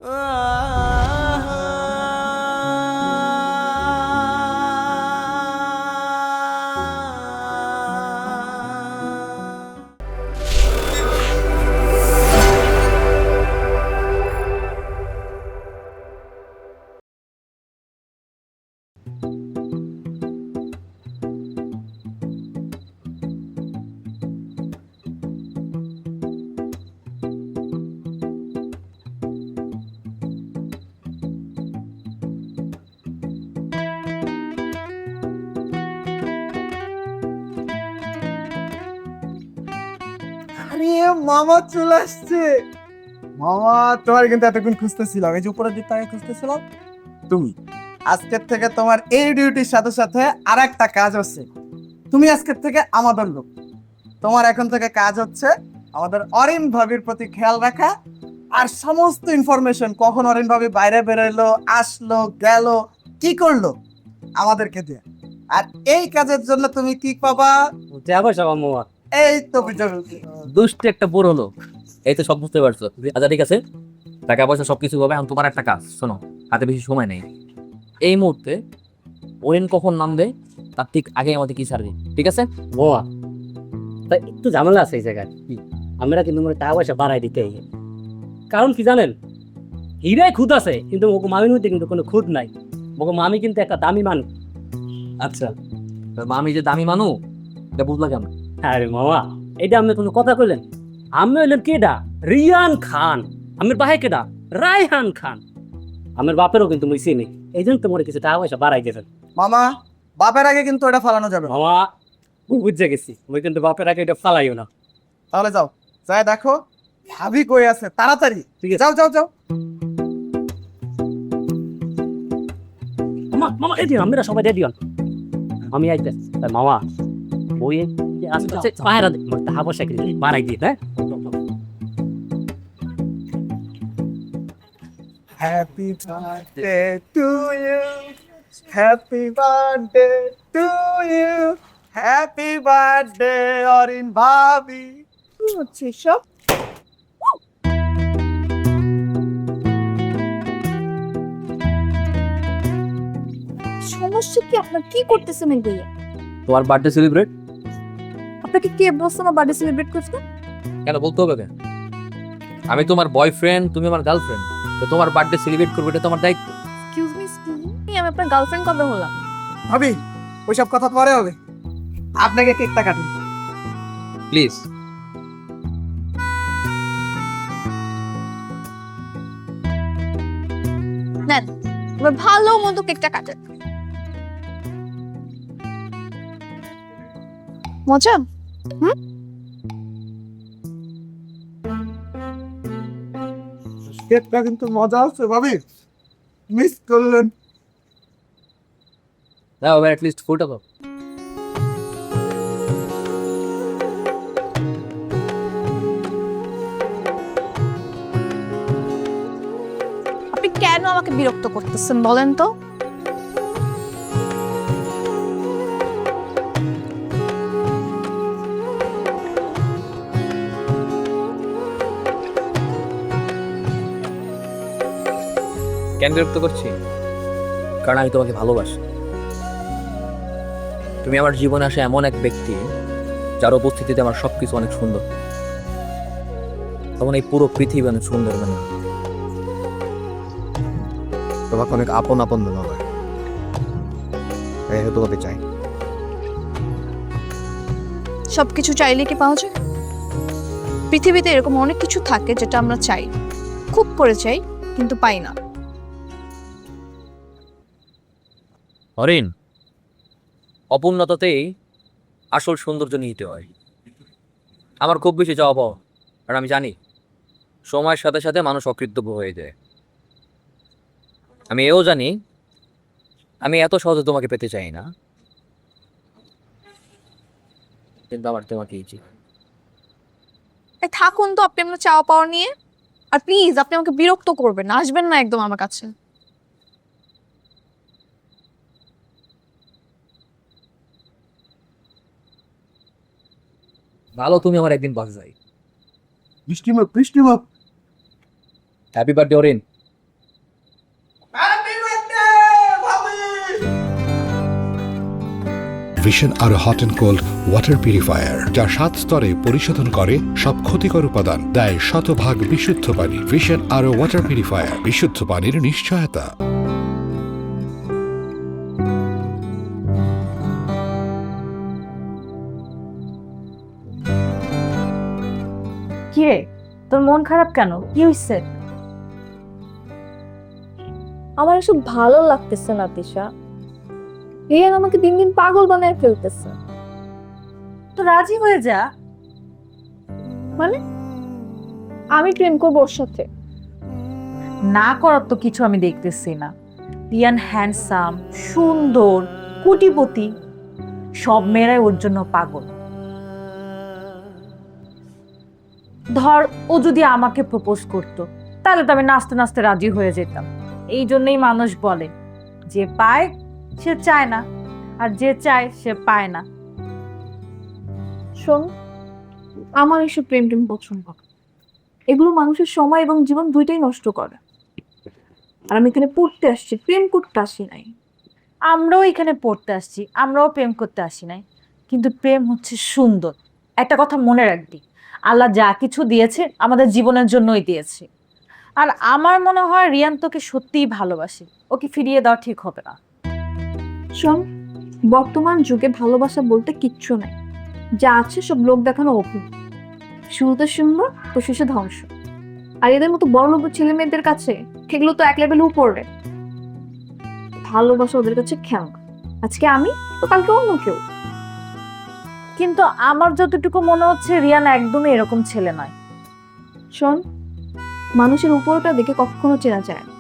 আরে মামা চলে আসছে। মামা তোমার কিন্তু এতক্ষণ খুঁজতেছিলাম, এই যে উপরের দিক থেকে খুঁজতেছিলাম। তুমি আজকের থেকে তোমার এই ডিউটির সাথে সাথে আর একটা কাজ আছে। তুমি আজকের থেকে আমাদের লোক। তোমার এখন থেকে কাজ হচ্ছে আমাদের অরিন ভাবির প্রতি খেয়াল রাখা, আর সমস্ত ইনফরমেশন কখন অরিন ভাবি বাইরে বেরোলো, আসলো, গেল, কি করলো আমাদেরকে দিয়ে। আর এই কাজের জন্য তুমি কি পাবা? যাবো সব মামা। এই তো বিজয়। দুষ্ট একটা বুড়ো লোক, এই তো সব বুঝতে পারছো। আচ্ছা ঠিক আছে, টাকা পয়সা সবকিছু হবে। এখন তোমার একটা কাজ শোনো, হাতে বেশি সময় নেই। এই মুহূর্তে ওরেন কখন নামবে তার ঠিক আগে আমাদের কি ছাড়বে, ঠিক আছে? বাবা তাই একটু ঝামেলা আছে এই জায়গায়। আমরা কিন্তু মনে টাকা পয়সা বাড়াই দিতে হয়। কারণ কি জানেন, হীরায় খুদ আছে কিন্তু ওকে মামির মধ্যে কিন্তু কোনো খুদ নাই। ওকে মামি কিন্তু একটা দামি মানুষ। আচ্ছা, আমি যে দামি মানু এটা বুঝলা কেমন? আরে মামা, এটা আপনি কোনো কথা কইলেন? আমি হইলেন কেডা? রিয়ান খান। আমার বাহে কেডা? রায়হান খান। আমার বাপেরও কিন্তু মুই চিনি, এই জন্য তোমার কিছু টাকা পয়সা বাড়াই দিয়েছেন। মামা, বাপের আগে কিন্তু এটা ফালানো যাবে না। মামা বুঝে গেছি, মুই কিন্তু বাপের আগে এটা ফালাইও না। তাহলে যাও, যাই দেখো ভাবি কই আছে, তাড়াতাড়ি ঠিক আছে। যাও যাও যাও। মামা মামা রেডি হন, আমরা সবাই রেডি হন, আমি আইতেছি। তাই মামা ওই আস্তে আস্তে পায়রা টাকা পয়সা কিন্তু বাড়াই দিয়ে, হ্যাঁ? Happy birthday to you, happy birthday to you, happy birthday Arin ভাবি। কি হচ্ছে সব? সমস্যা কি আপনার? কি করতেছেন এই ভাইয়া? তোমার বার্থডে সেলিব্রেট আপনাকে কে বলছে আমার বার্থডে সেলিব্রেট করতে? কেন বলতে হবে কেন? আমি তোমার বয়ফ্রেন্ড, তুমি আমার গার্লফ্রেন্ড, তো তোমার বার্থডে সেলিব্রেট করবে এটা তোমার দায়িত্ব। এক্সকিউজ মি, আমি আপনার গার্লফ্রেন্ড কবে হলাম? ভাবি ওইসব কথা পরে হবে, আপনাকে কেকটা কাটুন প্লিজ। নেন, এবার ভালো মতো কেকটা কাটেন। মজা? কেকটা কিন্তু মজা আছে ভাবি, মিস করলেন। দাও এবার অ্যাটলিস্ট ফুলটা দাও। আপনি কেন আমাকে বিরক্ত করতেছেন বলেন তো? কেন বিরক্ত করছি? কারণ আমি তোমাকে ভালোবাসি। তুমি আমার জীবনে আসা এমন এক ব্যক্তি যার উপস্থিতিতে আমার সবকিছু অনেক সুন্দর। তখন এই পুরো পৃথিবী অনেক সুন্দর, মানে তোমাকে অনেক আপন আপন মনে হয়। তোমাকে চাই। সবকিছু চাইলে কি পাওয়া যায়? পৃথিবীতে এরকম অনেক কিছু থাকে যেটা আমরা চাই, খুব করে চাই, কিন্তু পাই না। হরিণ, অপূর্ণতাতেই আসল সৌন্দর্য নিহিত হয়। আমার খুব বেশি চাওয়া পাওয়া, আর আমি জানি সময়ের সাথে সাথে মানুষ অকৃতজ্ঞ হয়ে যায়। আমি এও জানি আমি এত সহজে তোমাকে পেতে চাই না, কিন্তু আমার তোমাকে ইচ্ছে। থাকুন তো আপনি আপনার চাওয়া পাওয়া নিয়ে, আর প্লিজ আপনি আমাকে বিরক্ত করবেন না, আসবেন না একদম আমার কাছে। ভালো, তুমি আমার একদিন বাসে যাই। বৃষ্টিমুখ বৃষ্টিমুখ। Happy birthday Orin. ভিশন আরো hot and cold water purifier, যা 7 স্তরে পরিশোধন করে সব ক্ষতিকর উপাদান, দেয় শতভাগ বিশুদ্ধ পানি। ভিশন আরো ওয়াটার পিউরিফায়ার, বিশুদ্ধ পানির নিশ্চয়তা। কিরে, তোর মন খারাপ কেন? কি হইছে? আমার এসব ভালো লাগতেছে না তিশা। রিয়ান আমাকে দিন দিন পাগল বানায় ফেলতেছে। তো রাজি হয়ে যা। মানে আমি প্রেম করবো ওর সাথে? না করার তো কিছু আমি দেখতেছি না। রিয়ান হ্যান্ডসাম, সুন্দর, কোটিপতি, সব মেয়েরাই ওর জন্য পাগল। ধর ও যদি আমাকে প্রপোজ করতো, তাহলে তো আমি নাচতে নাচতে রাজি হয়ে যেতাম। এই জন্যই মানুষ বলে, যে পায় সে চায় না, আর যে চায় সে পায় না। শোন, আমার এসব প্রেম টেম পছন্দ না। এগুলো মানুষের সময় এবং জীবন দুইটাই নষ্ট করে। আর আমি এখানে পড়তে আসছি, প্রেম করতে আসি নাই। আমরাও এখানে পড়তে আসছি, আমরাও প্রেম করতে আসি নাই। কিন্তু প্রেম হচ্ছে সুন্দর। একটা কথা মনে রাখবি, আল্লাহ যা কিছু দিয়েছে আমাদের জীবনের জন্যই দিয়েছে। আর আমার মনে হয় রিয়ান তোকে সত্যিই ভালোবাসে, ওকে ফিরিয়ে দেওয়া ঠিক হবে না। শোন, বর্তমান যুগে ভালোবাসা বলতে কিচ্ছু নাই। যা আছে সব লোক দেখানো অভিনয়। শুরুতে সুন্দর তো শেষে ধ্বংস। আর এদের মতো বড় লোক ছেলে মেয়েদের কাছে এগুলো তো এক লেভেল উপরে। ভালোবাসা ওদের কাছে খেলনা। আজকে আমি তো কালকে অন্য কেউ। কিন্তু আমার যতটুকু মনে হচ্ছে রিয়ান একদমই এরকম ছেলে নয়। শোন, মানুষের উপরটা দেখে কখনো চেনা যায় না।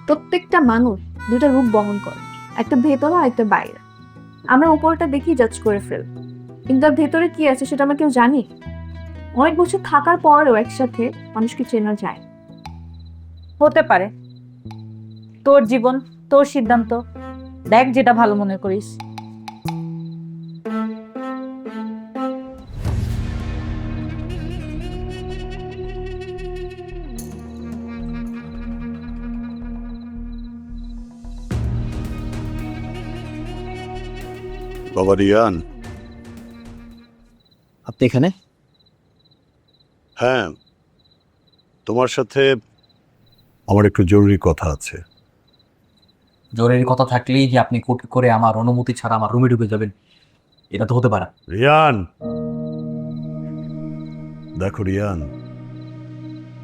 প্রত্যেকটা মানুষ দুটা রূপ বহন করে, একটা ভেতরে আর একটা বাইরে। আমরা উপরটা দেখি জাজ করে ফেল, কিন্তু তার ভেতরে কি আছে সেটা আমরা কেউ জানি? অনেক বছর থাকার পরেও একসাথে মানুষকে চেনা যায়। হতে পারে, তোর জীবন, তোর সিদ্ধান্ত, দেখ যেটা ভালো মনে করিস। বাবা রিয়ান। আপনি এখানে? হ্যাঁ, তোমার সাথে আমার একটু জরুরি কথা আছে। জরুরি কথা থাকলেই যে আপনি কোর্ট করে আমার অনুমতি ছাড়া আমার রুমে ঢুকে যাবেন, এটা তো হতে পারে না। রিয়ান, দেখো রিয়ান,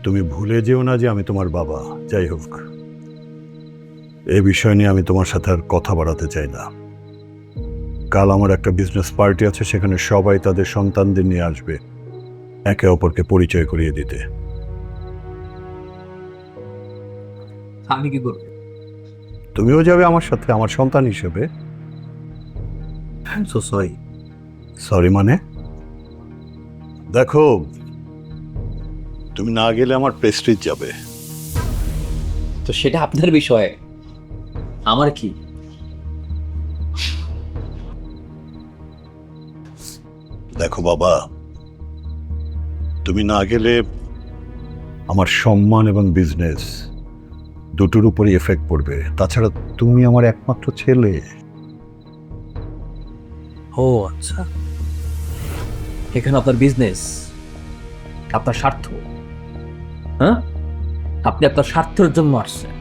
তুমি ভুলে যেও না যে আমি তোমার বাবা। যাই হোক, এই বিষয় নিয়ে আমি তোমার সাথে আর কথা বাড়াতে চাই না। কাল আমার একটা বিজনেস পার্টি আছে, সেখানে সবাই তাদের সন্তানদের নিয়ে আসবে একে অপরকে পরিচয় করিয়ে দিতে। আমি কি করব? তুমিও যাবে আমার সাথে, আমার সন্তান হিসেবে। So sorry. সরি মানে? দেখো, তুমি না গেলে আমার প্রেস্টিজ যাবে। তো সেটা আপনার বিষয়, আমার কি? দেখো বাবা, তুমি না গেলে আমার সম্মান এবং বিজনেস দুটোর উপরই এফেক্ট পড়বে। তাছাড়া তুমি আমার একমাত্র ছেলে। ও আচ্ছা, এখানে আপনার বিজনেস, আপনার স্বার্থ। হ্যাঁ, আপনি আপনার স্বার্থের জন্য আসছেন।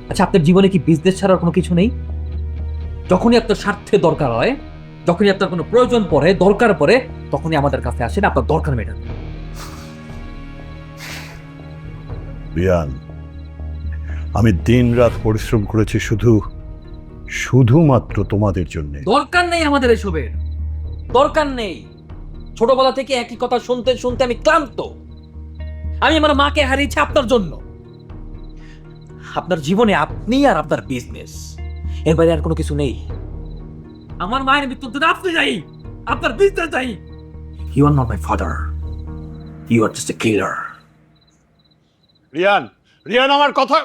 আচ্ছা, আপনার জীবনে কি বিজনেস ছাড়ার কোনো কিছু নেই? যখনই আপনার স্বার্থের দরকার হয়, যখনই আপনার কোনো প্রয়োজন পড়ে, দরকার পড়ে, তখনই আমাদের কাছে আসেন আপনার দরকার মেটাতে। রিয়ান, আমি দিন রাত পরিশ্রম করেছি শুধুমাত্র তোমাদের জন্য। দরকার নেই আমাদের এসবের, দরকার নেই। ছোটবেলা থেকে একই কথা শুনতে শুনতে আমি ক্লান্ত। আমি আমার মাকে হারিয়েছি আপনার জন্য। আপনার জীবনে আপনি আর আপনার বিজনেস, এর বাইরে আর কোনো কিছু নেই। আমার মায়ের মৃত্যুর জন্য আপনি যাই, আপনার বিজনেস যাই। You are not my father, you are just a killer. Riyan, Riyan আমার কথা।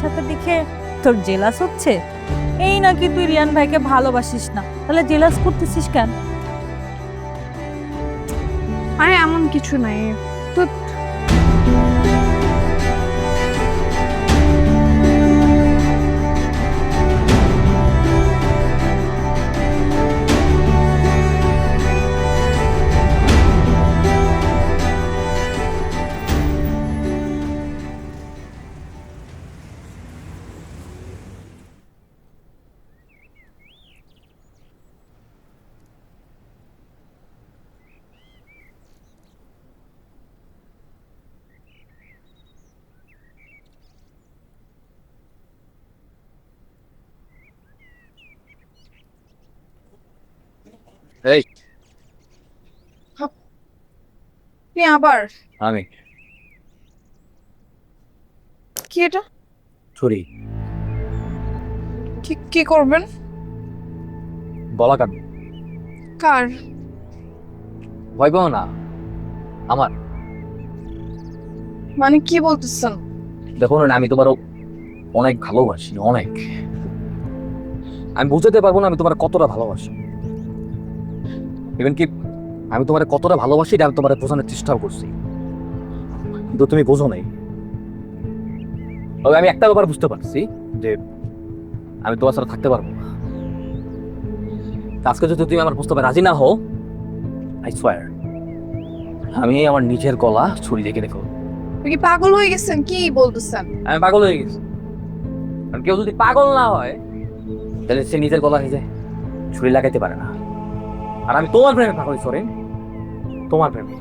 সাথে দেখে তোর জেলাস হচ্ছে? এই নাকি তুই রিয়ান ভাইকে ভালোবাসিস না, তাহলে জেলাস করতেছিস কেন? আরে এমন কিছু নাই। তো এই আপনি আবার আমি কি এটা? ছুরি কি করবেন? গলা কাটবো। কার? ভয় পাও না, আমার। মানে কি বলতেছেন? দেখো না, আমি তোমার অনেক ভালোবাসি, অনেক। আমি বুঝতে পারবো না আমি তোমার কতটা ভালোবাসি। ইভেন কি আমি তোমার কতটা ভালোবাসি এটা আমি তোমার বোঝানোর চেষ্টাও করছি, কিন্তু তুমি বোঝো নাই। তবে আমি একটা ব্যাপার বুঝতে পারছি যে আমি তোমার সাথে থাকতে পারবো না। আজকে যদি তুমি আমার প্রস্তাবে রাজি না হও, আই সোয়ার আমি আমার নিজের গলা ছুরি দেখে দেখো। আপনি কি পাগল হয়ে গেছেন? কি বলতেছেন? আমি পাগল হয়ে গেছি। কারণ কেউ যদি পাগল না হয় তাহলে সে নিজের গলা নিজে ছুরি লাগাইতে পারে না। আর আমি তোমার প্রেমে পাগল সরেন, তোমার প্রেমে।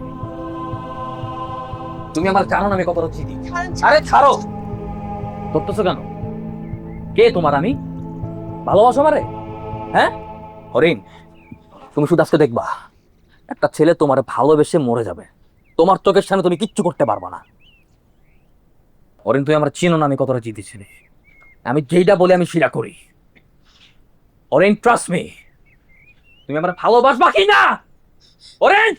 তুমি আমার জানো না আমি কতটা চিনি। আরে ছাড়ো, ধরতেছো কেন? কে তোমার আমি? ভালোবাসো আমারে? হ্যাঁ হরিণ, তুমি শুধু আজকে দেখবা একটা ছেলে তোমার ভালোবেসে মরে যাবে, তোমার চোখের সামনে তুমি কিচ্ছু করতে পারবা না। হরিণ, তুমি আমার চিনো না আমি কতটা জিতেছি। আমি যেইটা বলি আমি সেটা করি। হরিণ, ট্রাস্ট মি। তুমি আমার ভালোবাসবা কি না? হরিণ,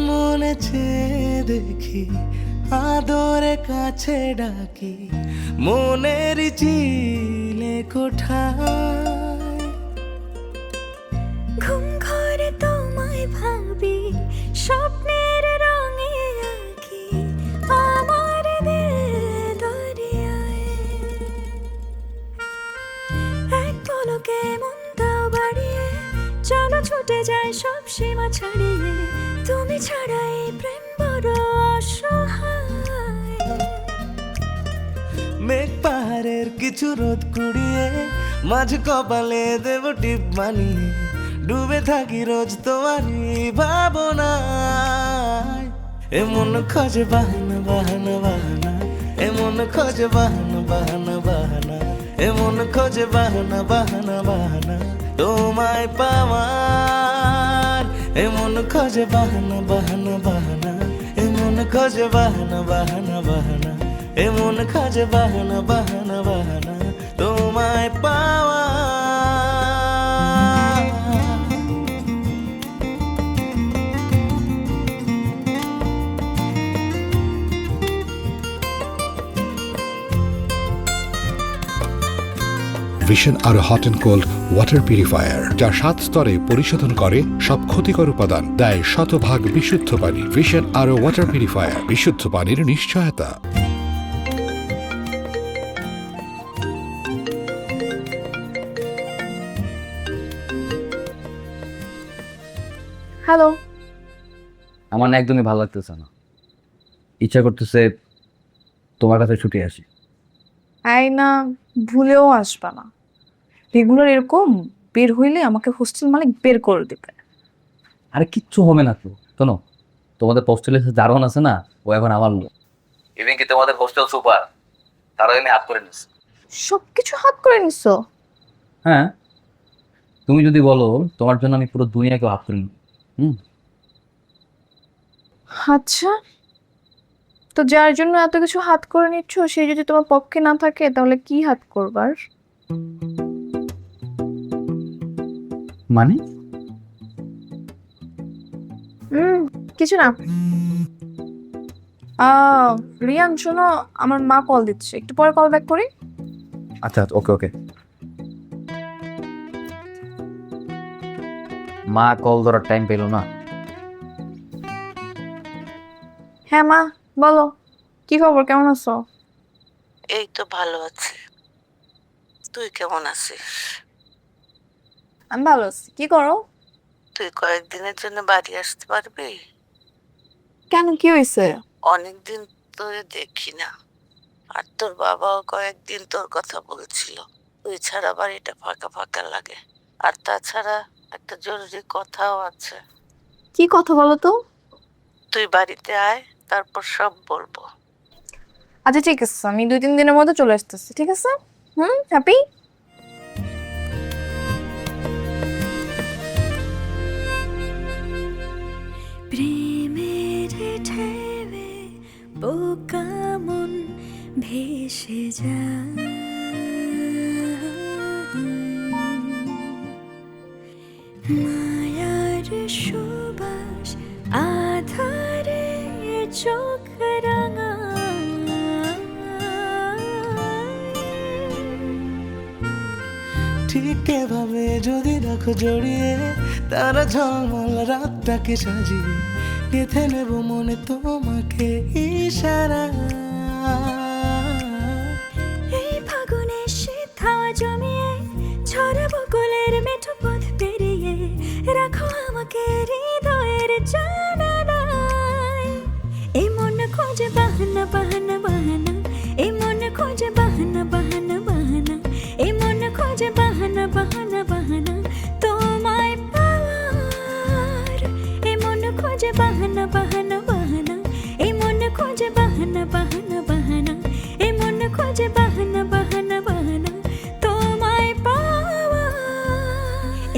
মনে চেয়ে দেখি, আদরে কাছে ডাকি, মনের চিলে কোঠায়। ঘুম ঘরে তোমায় ভাবি, স্বপ্নের রঙে আঁকি আমার দিল দরিয়ায়। এক পলকে মনটাও বাড়িয়ে চলো ছুটে যায় সব সীমা ছাড়িয়ে। তুমি ছাড়া এই প্রেম বড় অসহায়। মেঘ পাহাড়ের কিছু রোদ কুড়িয়ে, মাঝ কপালে দেব টিপ মানিয়ে, ডুবে থাকি রোজ তোমারই ভাবনায়। এমন খোঁজে বাহানা বাহানা বাহানা, এমন খোঁজে বাহানা বাহানা বাহানা, এমন খোঁজে বাহানা বাহানা বাহানা তোমায় পাওয়ার। এমন খোঁজে বাহানা বাহানা বাহানা, এমন খোঁজে বাহানা বাহানা বাহানা, এমন খোঁজে বাহানা বাহানা বাহানা তোমায় পাওয়া। ভিশন আরো hot and cold water purifier, যা 7 স্তরে পরিশোধন করে সব ক্ষতিকর উপাদান, দেয় শতভাগ বিশুদ্ধ পানি। ভিশন আরো ওয়াটার পিউরিফায়ার, বিশুদ্ধ পানির নিশ্চয়তা। হ্যালো। আমার না একদমই ভালো লাগতেছে না। ইচ্ছা করতেছে তোমার কাছে ছুটে আসি। না, ভুলেও আসবা না। রেগুলার এরকম বের হইলে আমাকে হোস্টেল মালিক বের করে দেবে। আরে কিচ্ছু হবে না তো। শোনো, তোমাদের হোস্টেলে দারোয়ান আছে না, ও এখন আমার লোক। ইভেন কি তোমাদের হোস্টেল সুপার, তারা এনে হাত করে নিচ্ছে। সবকিছু হাত করে নিছো? হ্যাঁ, তুমি যদি বলো তোমার জন্য আমি পুরো দুনিয়াকে ভাব করি। আচ্ছা, তো যার জন্য এত কিছু হাত করে নিচ্ছ সে যদি তোমার পক্ষে না থাকে তাহলে কি হাত করবার? মানে কিছু না। রিয়ান শোনো, আমার মা কল দিচ্ছে, একটু পরে কল ব্যাক করি। আচ্ছা ওকে ওকে। মা কল ধরার টাইম পেল না। হ্যাঁ মা, বলো কি খবর, কেমন আছো? এই তো ভালো আছি, তুই কেমন আছিস? আমি ভালো আছি। কি করো? তুই কয়েকদিনের জন্য বাড়ি আসতে পারবি? কেন, কি হয়েছে? অনেকদিন তোরে দেখি না, আর তোর বাবাও কয়েকদিন তোর কথা বলছিল। তুই ছাড়া বাড়িটা ফাঁকা ফাঁকা লাগে। আর তাছাড়া একটা জরুরি কথাও আছে। কি কথা বলো তো? তুই বাড়িতে আয়, তারপর সব বলবো। আচ্ছা ঠিক আছে, আমি 2-3 দিনের মধ্যে চলে আসতেছি, ঠিক আছে? হ্যাপি? প্রেমের ঢেউয়ে বোকা মন ভেসে যায়, মায়ার সুবাস আধারে চোখ রাঙায়। ঠিক এভাবে যদি রাখো জড়িয়ে, তারা ঝলমল রাতটাকে সাজিয়ে গেঁথে নেব মনে তোমাকে ইশারা। এই ফাগুনে শীত হাওয়া জমিয়ে ছড়াবো কোলের মেঠো পথ পেরিয়ে, রাখো আমাকে হৃদয়ের জানালায়। এই মন খোঁজে বাহানা বাহানা বাহানা, এই মন খোঁজে বাহানা বাহানা বাহানা, এই মন খোঁজে বাহানা বাহানা বাহানা তোমায় পাওয়ার। এই মন খোঁজে বাহানা বাহানা বাহানা, এই মন খোঁজে বাহানা বাহানা বাহানা, এই মন খোঁজে বাহানা বাহানা বাহানা তোমায় পাওয়ার।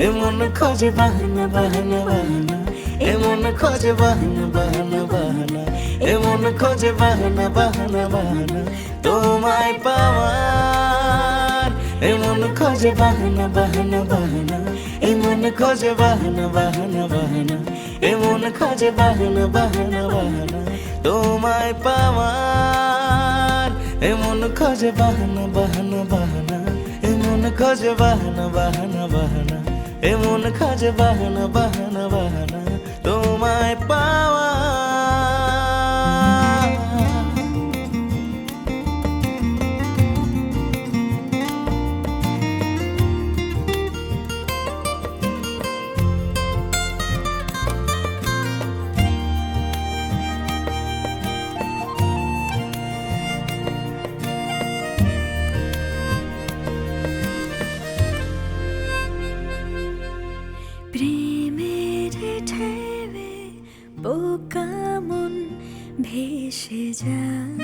এ মন খোঁজে বাহানা বাহানা বাহানা, এ মন খোঁজে বাহানা বাহানা বাহানা, এ মন খোঁজে বাহানা বাহানা বাহানা তোমায় পাওয়ার। এ মন খোঁজে বাহানা বাহানা বাহানা, এ মন খোঁজে বাহানা বাহানা বাহানা, এ মন খোঁজে বাহানা বাহানা বাহানা তোমায় পাওয়ার। এ মন খোঁজে বাহানা বাহানা বাহানা, এ মন খোঁজে বাহানা বাহানা বাহানা, এ মন খোঁজে বাহানা বাহানা বাহানা তোমায় পাওয়ার। প্রেমের ঢেউয়ে বোকা মন ভেসে যায়,